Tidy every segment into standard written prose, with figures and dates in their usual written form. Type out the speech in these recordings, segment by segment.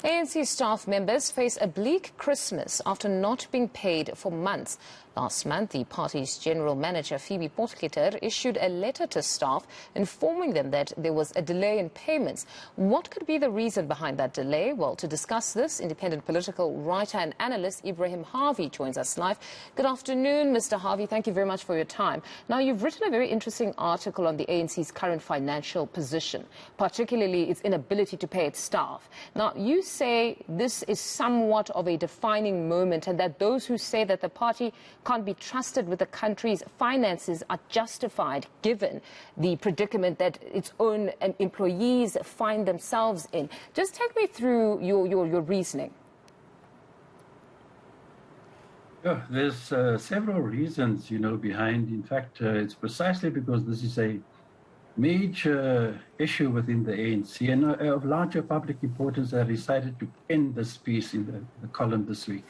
ANC staff members face a bleak Christmas after not being paid for months. Last month, the party's general manager, Phoebe Potgieter, issued a letter to staff informing them that there was a delay in payments. What could be the reason behind that delay? Well, to discuss this, independent political writer and analyst Ebrahim Harvey joins us live. Good afternoon, Mr. Harvey. Thank you very much for your time. Now, you've written a very interesting article on the ANC's current financial position, particularly its inability to pay its staff. Now, you say this is somewhat of a defining moment and that those who say that the party can't be trusted with the country's finances are justified given the predicament that its own employees find themselves in. Just take me through your reasoning. Yeah, there's several reasons, behind. In fact, it's precisely because this is a major issue within the ANC and of larger public importance that I decided to pen this piece in the column this week.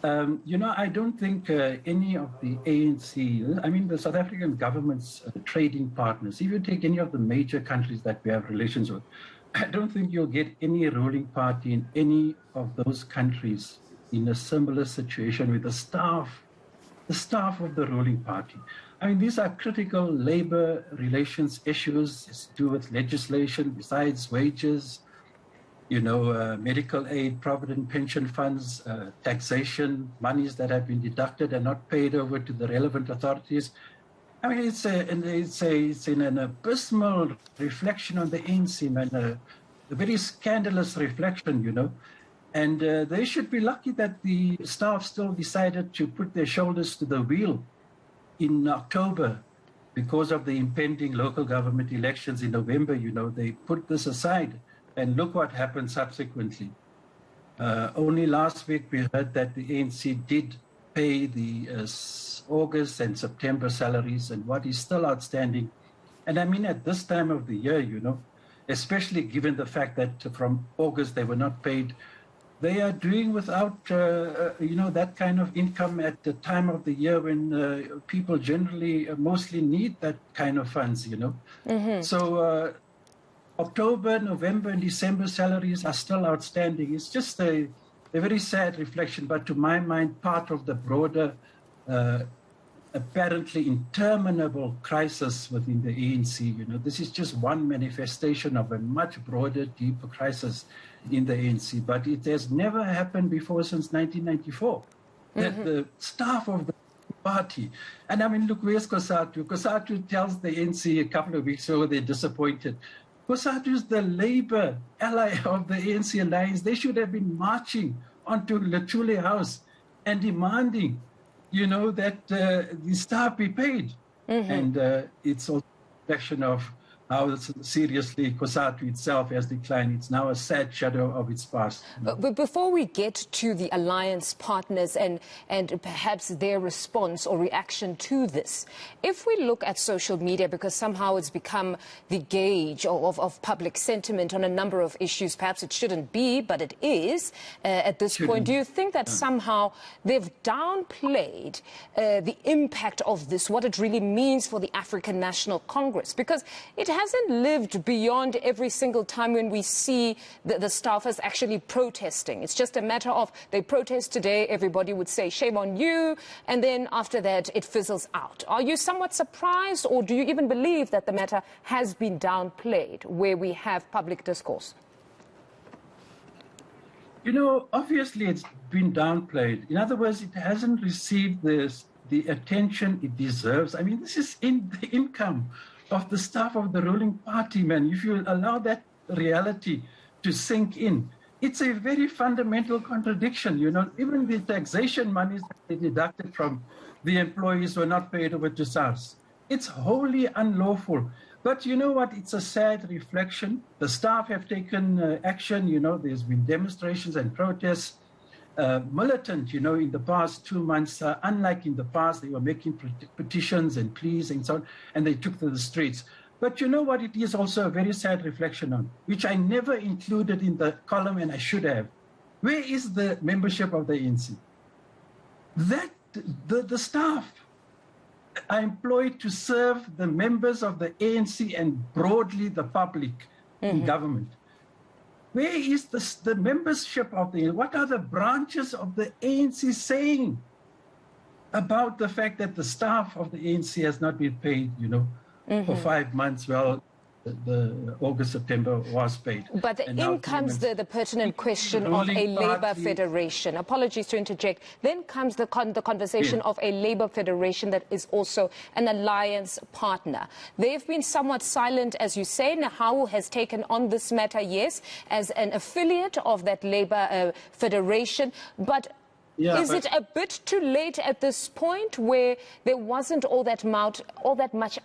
I don't think any of the ANC, the South African government's trading partners, if you take any of the major countries that we have relations with, I don't think you'll get any ruling party in any of those countries in a similar situation with the staff of the ruling party. These are critical labor relations issues. It's to do with legislation besides wages, medical aid, provident pension funds, taxation, monies that have been deducted and not paid over to the relevant authorities. It's an abysmal reflection on the ANC, man, a very scandalous reflection, And they should be lucky that the staff still decided to put their shoulders to the wheel in October because of the impending local government elections in November. They put this aside. And look what happened subsequently. Only last week we heard that the ANC did pay the August and September salaries, and what is still outstanding. And at this time of the year, especially given the fact that from August they were not paid, they are doing without, that kind of income at the time of the year when people generally mostly need that kind of funds, Mm-hmm. So October, November, and December salaries are still outstanding. It's just a very sad reflection, but to my mind, part of the broader, apparently interminable crisis within the ANC. This is just one manifestation of a much broader, deeper crisis in the ANC. But it has never happened before since 1994, that the staff of the party, and look, where's COSATU? COSATU tells the ANC a couple of weeks ago they're disappointed. COSATU is the labor ally of the ANC alliance. They should have been marching onto Lachule House and demanding, that the staff be paid. Mm-hmm. And it's also a reflection of how seriously COSATU itself has declined. It's now a sad shadow of its past. But before we get to the alliance partners and perhaps their response or reaction to this, if we look at social media, because somehow it's become the gauge of public sentiment on a number of issues, perhaps it shouldn't be, but it is at this point. Do you think that somehow they've downplayed the impact of this, what it really means for the African National Congress? Because it hasn't lived beyond every single time when we see the staffers actually protesting. It's just a matter of they protest today, everybody would say shame on you, and then after that it fizzles out. Are you somewhat surprised, or do you even believe that the matter has been downplayed where we have public discourse? Obviously it's been downplayed. In other words, it hasn't received the attention it deserves. This is in the income of the staff of the ruling party, man. If you allow that reality to sink in, it's a very fundamental contradiction. Even the taxation monies that they deducted from the employees were not paid over to SARS. It's wholly unlawful. But you know what? It's a sad reflection. The staff have taken action. There's been demonstrations and protests. Militant, in the past 2 months, unlike in the past, they were making petitions and pleas and so on, and they took to the streets. But you know what it is also a very sad reflection on, which I never included in the column, and I should have. Where is the membership of the ANC? The staff are employed to serve the members of the ANC and broadly the public in government. Where is the membership of the, what are the branches of the ANC saying about the fact that the staff of the ANC has not been paid, for 5 months? Well, the August, September was paid. But in comes the pertinent question of a Labour Federation. Apologies to interject. Then comes the conversation of a Labour Federation that is also an alliance partner. They've been somewhat silent, as you say. Nahawu has taken on this matter, yes, as an affiliate of that Labour Federation. But is it a bit too late at this point where there wasn't all that much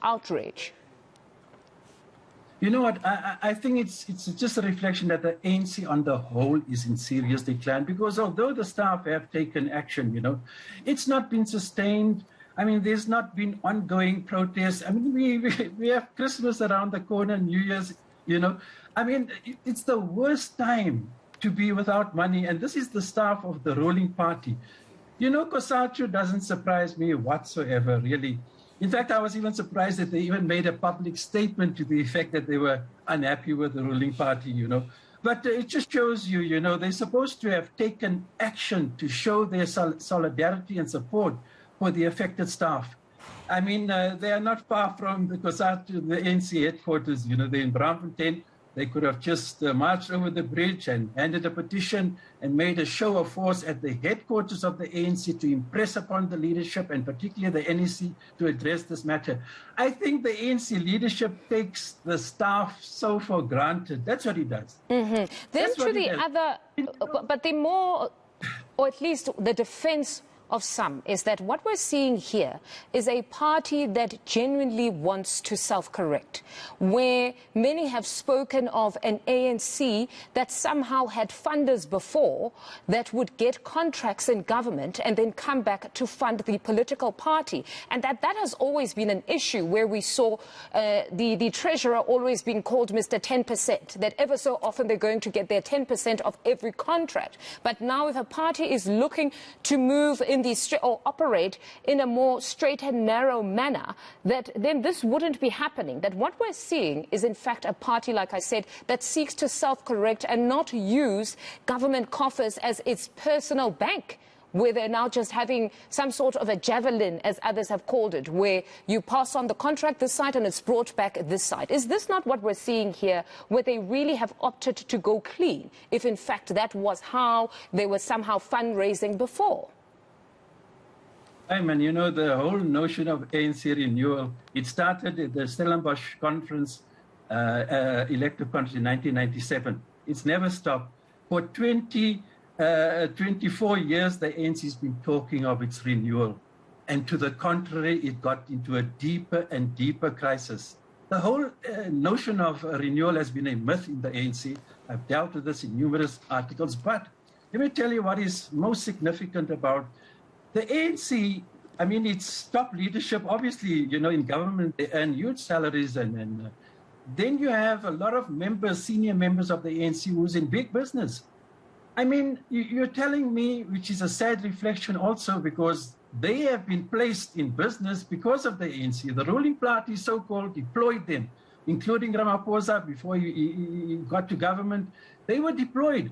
outrage? You know what, I think it's just a reflection that the ANC on the whole is in serious decline, because although the staff have taken action, it's not been sustained. I mean, there's not been ongoing protests. I mean, we have Christmas around the corner, New Year's, I mean, it's the worst time to be without money, and this is the staff of the ruling party. COSATU doesn't surprise me whatsoever, really. In fact, I was even surprised that they even made a public statement to the effect that they were unhappy with the ruling party, But it just shows you, they're supposed to have taken action to show their solidarity and support for the affected staff. I mean, they are not far from the COSATU, the ANC headquarters, they're in Braamfontein. They could have just marched over the bridge and handed a petition and made a show of force at the headquarters of the ANC to impress upon the leadership, and particularly the NEC, to address this matter. I think the ANC leadership takes the staff so for granted. That's what it does. Then to the other, but the more, or at least the defense of some, is that what we're seeing here is a party that genuinely wants to self-correct, where many have spoken of an ANC that somehow had funders before that would get contracts in government and then come back to fund the political party. And that has always been an issue, where we saw the treasurer always being called Mr. 10%, that ever so often they're going to get their 10% of every contract. But now if a party is looking to move in or operate in a more straight and narrow manner, that then this wouldn't be happening. That what we're seeing is in fact a party, like I said, that seeks to self-correct and not use government coffers as its personal bank, where they're now just having some sort of a javelin, as others have called it, where you pass on the contract this side and it's brought back this side. Is this not what we're seeing here, where they really have opted to go clean, if in fact that was how they were somehow fundraising before? And the whole notion of ANC renewal, it started at the Stellenbosch conference, elective conference in 1997. It's never stopped. For 24 years, the ANC has been talking of its renewal. And to the contrary, it got into a deeper and deeper crisis. The whole notion of renewal has been a myth in the ANC. I've dealt with this in numerous articles. But let me tell you what is most significant about the ANC. I mean, its top leadership, obviously, in government, they earn huge salaries. And then you have a lot of members, senior members of the ANC, who's in big business. I mean, you're telling me, which is a sad reflection also, because they have been placed in business because of the ANC. The ruling party, so-called, deployed them, including Ramaphosa before he got to government. They were deployed.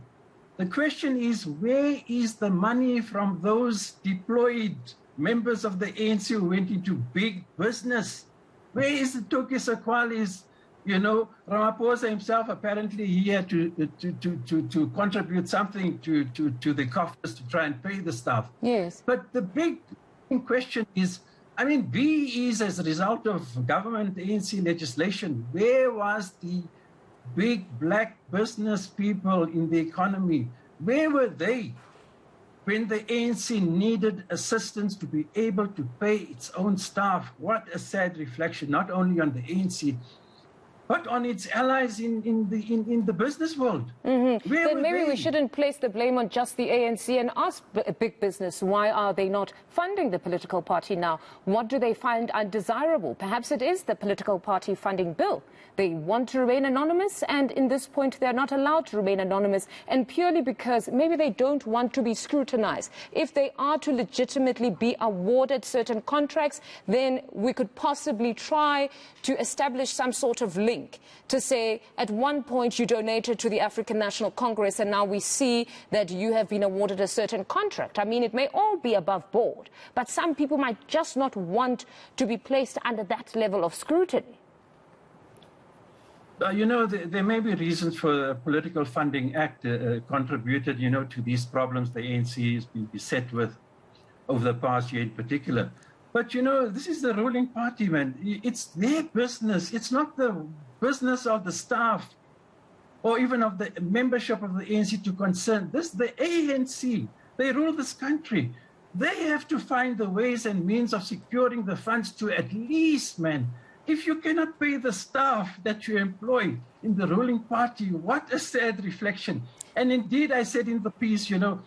The question is, where is the money from those deployed members of the ANC who went into big business? Where is the Toki Sakwalis? Ramaphosa himself, apparently he had to contribute something to the coffers to try and pay the staff. Yes. But the big question is, I mean, BEs, as a result of government ANC legislation, where was the big black business people in the economy? Where were they when the ANC needed assistance to be able to pay its own staff? What a sad reflection, not only on the ANC, but on its allies in the business world. Then maybe we shouldn't place the blame on just the ANC and ask big business, why are they not funding the political party now? What do they find undesirable? Perhaps it is the political party funding bill. They want to remain anonymous, and in this point they're not allowed to remain anonymous, and purely because maybe they don't want to be scrutinized. If they are to legitimately be awarded certain contracts, then we could possibly try to establish some sort of link think to say at one point you donated to the African National Congress and now we see that you have been awarded a certain contract? I mean, it may all be above board, but some people might just not want to be placed under that level of scrutiny. You know, there may be reasons for the Political Funding Act contributed, you know, to these problems the ANC has been beset with over the past year in particular. But, you know, this is the ruling party, man. It's their business. It's not the business of the staff or even of the membership of the ANC to concern. This is the ANC. They rule this country. They have to find the ways and means of securing the funds to at least, man, if you cannot pay the staff that you employ in the ruling party, what a sad reflection. And indeed, I said in the piece, you know,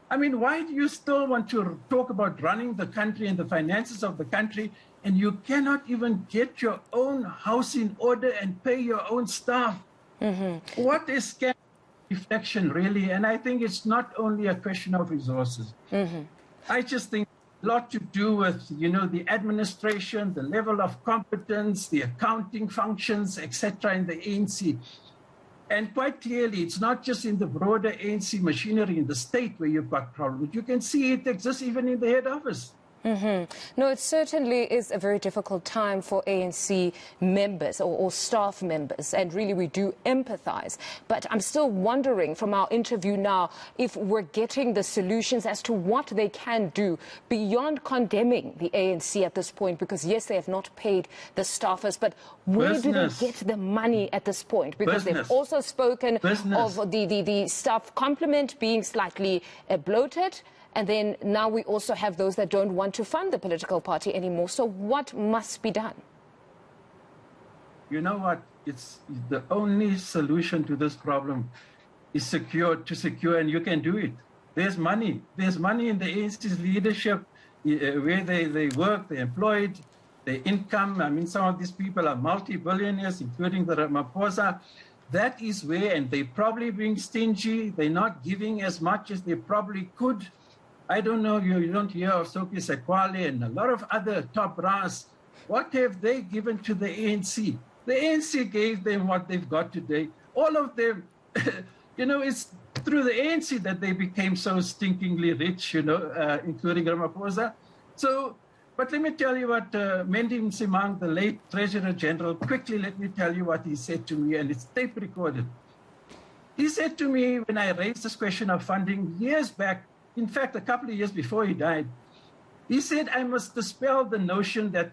I mean, why do you still want to talk about running the country and the finances of the country, and you cannot even get your own house in order and pay your own staff? Mm-hmm. What is scam reflection, really? And I think it's not only a question of resources. Mm-hmm. I just think a lot to do with, you know, the administration, the level of competence, the accounting functions, etc. in the ANC. And quite clearly, it's not just in the broader ANC machinery in the state where you've got problems. You can see it exists even in the head office. Mm-hmm. No, it certainly is a very difficult time for ANC members or staff members, and really we do empathize. But I'm still wondering from our interview now if we're getting the solutions as to what they can do beyond condemning the ANC at this point, because yes, they have not paid the staffers, but where do they get the money at this point? Because they've also spoken of the staff complement being slightly bloated. And then now we also have those that don't want to fund the political party anymore. So what must be done? You know what? It's the only solution to this problem is to secure, and you can do it. There's money. There's money in the ANC's leadership where they work, they're employed, their income. I mean, some of these people are multi-billionaires, including the Ramaphosa. That is where, and they're probably being stingy. They're not giving as much as they probably could. I don't know, you don't hear of Sophie Sekwale and a lot of other top brass. What have they given to the ANC? The ANC gave them what they've got today. All of them, you know, it's through the ANC that they became so stinkingly rich, you know, including Ramaphosa. So, but let me tell you what Mendy Msimang, the late Treasurer General, quickly let me tell you what he said to me, and it's tape recorded. He said to me when I raised this question of funding years back, in fact, a couple of years before he died, he said, I must dispel the notion that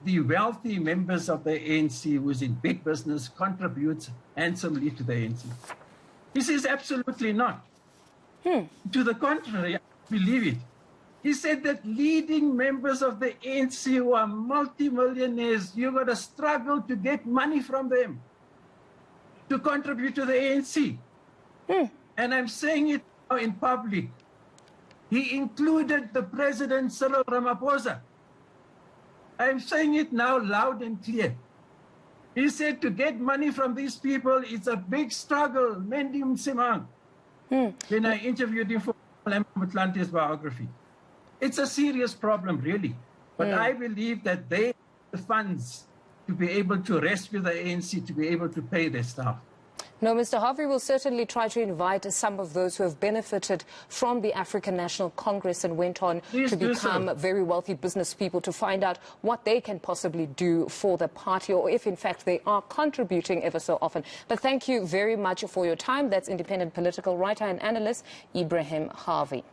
the wealthy members of the ANC who's in big business contributes handsomely to the ANC. He says, absolutely not. To the contrary, I believe it. He said that leading members of the ANC who are multimillionaires, you've got to struggle to get money from them to contribute to the ANC. And I'm saying it now in public. He included the President, Cyril Ramaphosa. I'm saying it now loud and clear. He said to get money from these people, it's a big struggle. Mendy Msimang. When I interviewed him for Atlantis biography. It's a serious problem, really. But I believe that they have the funds to be able to rescue the ANC, to be able to pay their staff. No, Mr. Harvey will certainly try to invite some of those who have benefited from the African National Congress and went on to become very wealthy business people to find out what they can possibly do for the party, or if in fact they are contributing ever so often. But thank you very much for your time. That's independent political writer and analyst Ebrahim Harvey.